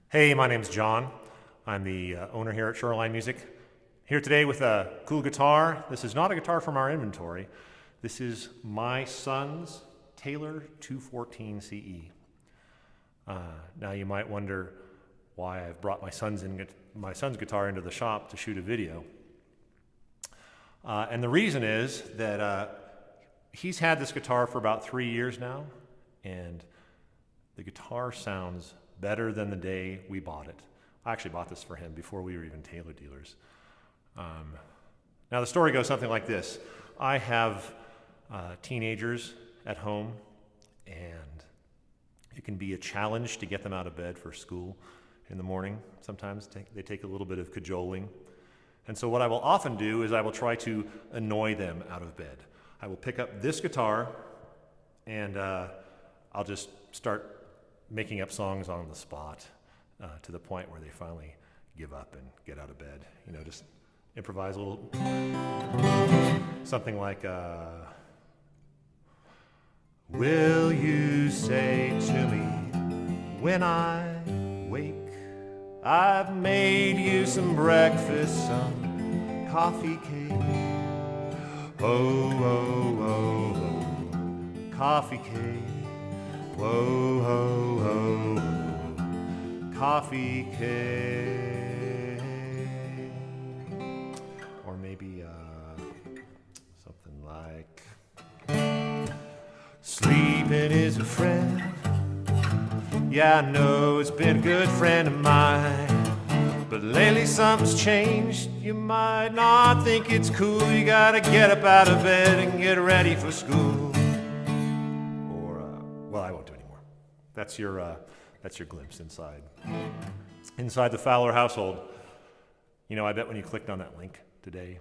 Hey, my name's John. I'm the owner here at Shoreline Music. Here today with a cool guitar. This is not a guitar from our inventory. This is my son's Taylor 214 CE. Now you might wonder why I've brought my son's guitar into the shop to shoot a video. And the reason is that he's had this guitar for about 3 years now, and the guitar sounds better than the day we bought it. I actually bought this for him before we were even Taylor dealers. Now the story goes something like this. I have teenagers at home, and it can be a challenge to get them out of bed for school in the morning. Sometimes they take a little bit of cajoling. And so what I will often do is I will try to annoy them out of bed. I will pick up this guitar and I'll just start making up songs on the spot to the point where they finally give up and get out of bed. You know, just improvise a little, something like, will you say to me when I wake, I've made you some breakfast, some coffee cake. Oh, oh, oh, oh, coffee cake. Whoa, ho, ho, ho, coffee cake. Or maybe something like, sleeping is a friend. Yeah, I know it's been a good friend of mine, but lately something's changed. You might not think it's cool. You gotta get up out of bed and get ready for school. Well, I won't do anymore. That's your glimpse inside the Fowler household. You know, I bet when you clicked on that link today,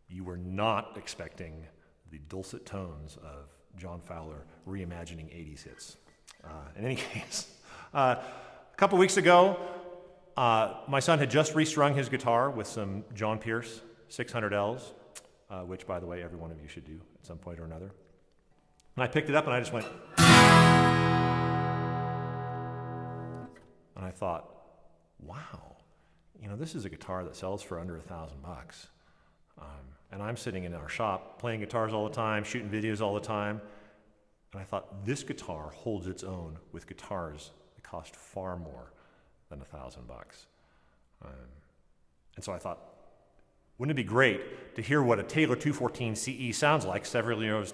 you were not expecting the dulcet tones of John Fowler reimagining 80s hits. In any case, a couple weeks ago, my son had just restrung his guitar with some John Pierce 600Ls, which, by the way, every one of you should do at some point or another. And I picked it up and I just went, and I thought, wow, you know, this is a guitar that sells for under $1,000. And I'm sitting in our shop playing guitars all the time, shooting videos all the time. And I thought, this guitar holds its own with guitars that cost far more than $1,000. And so I thought, wouldn't it be great to hear what a Taylor 214 CE sounds like several years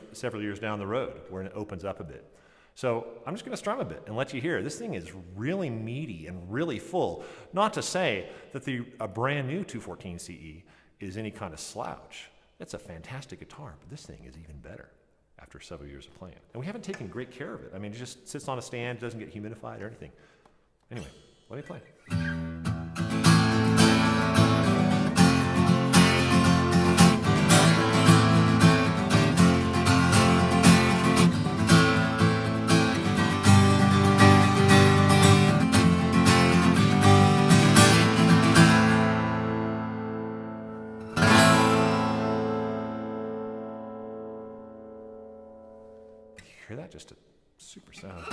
down the road, when it opens up a bit? So I'm just going to strum a bit and let you hear. This thing is really meaty and really full. Not to say that a brand new 214 CE is any kind of slouch. It's a fantastic guitar, but this thing is even better after several years of playing. And we haven't taken great care of it. I mean, it just sits on a stand, doesn't get humidified or anything. Anyway, let me play. Hear that? Just a super sound.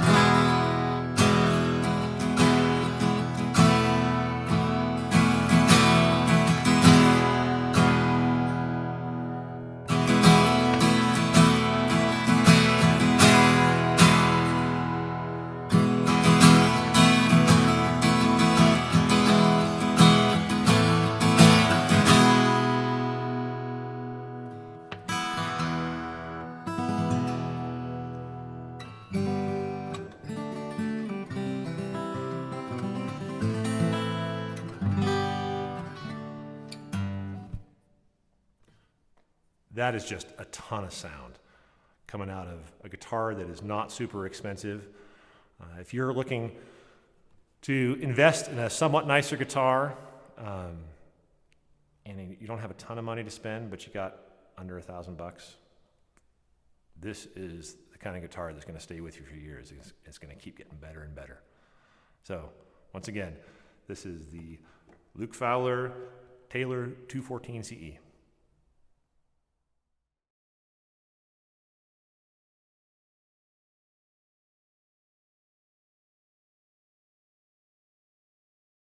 That is just a ton of sound coming out of a guitar that is not super expensive. If you're looking to invest in a somewhat nicer guitar, and you don't have a ton of money to spend, but you got under $1,000, this is the kind of guitar that's going to stay with you for years. It's going to keep getting better and better. So, once again, this is the Luke Fowler Taylor 214 CE.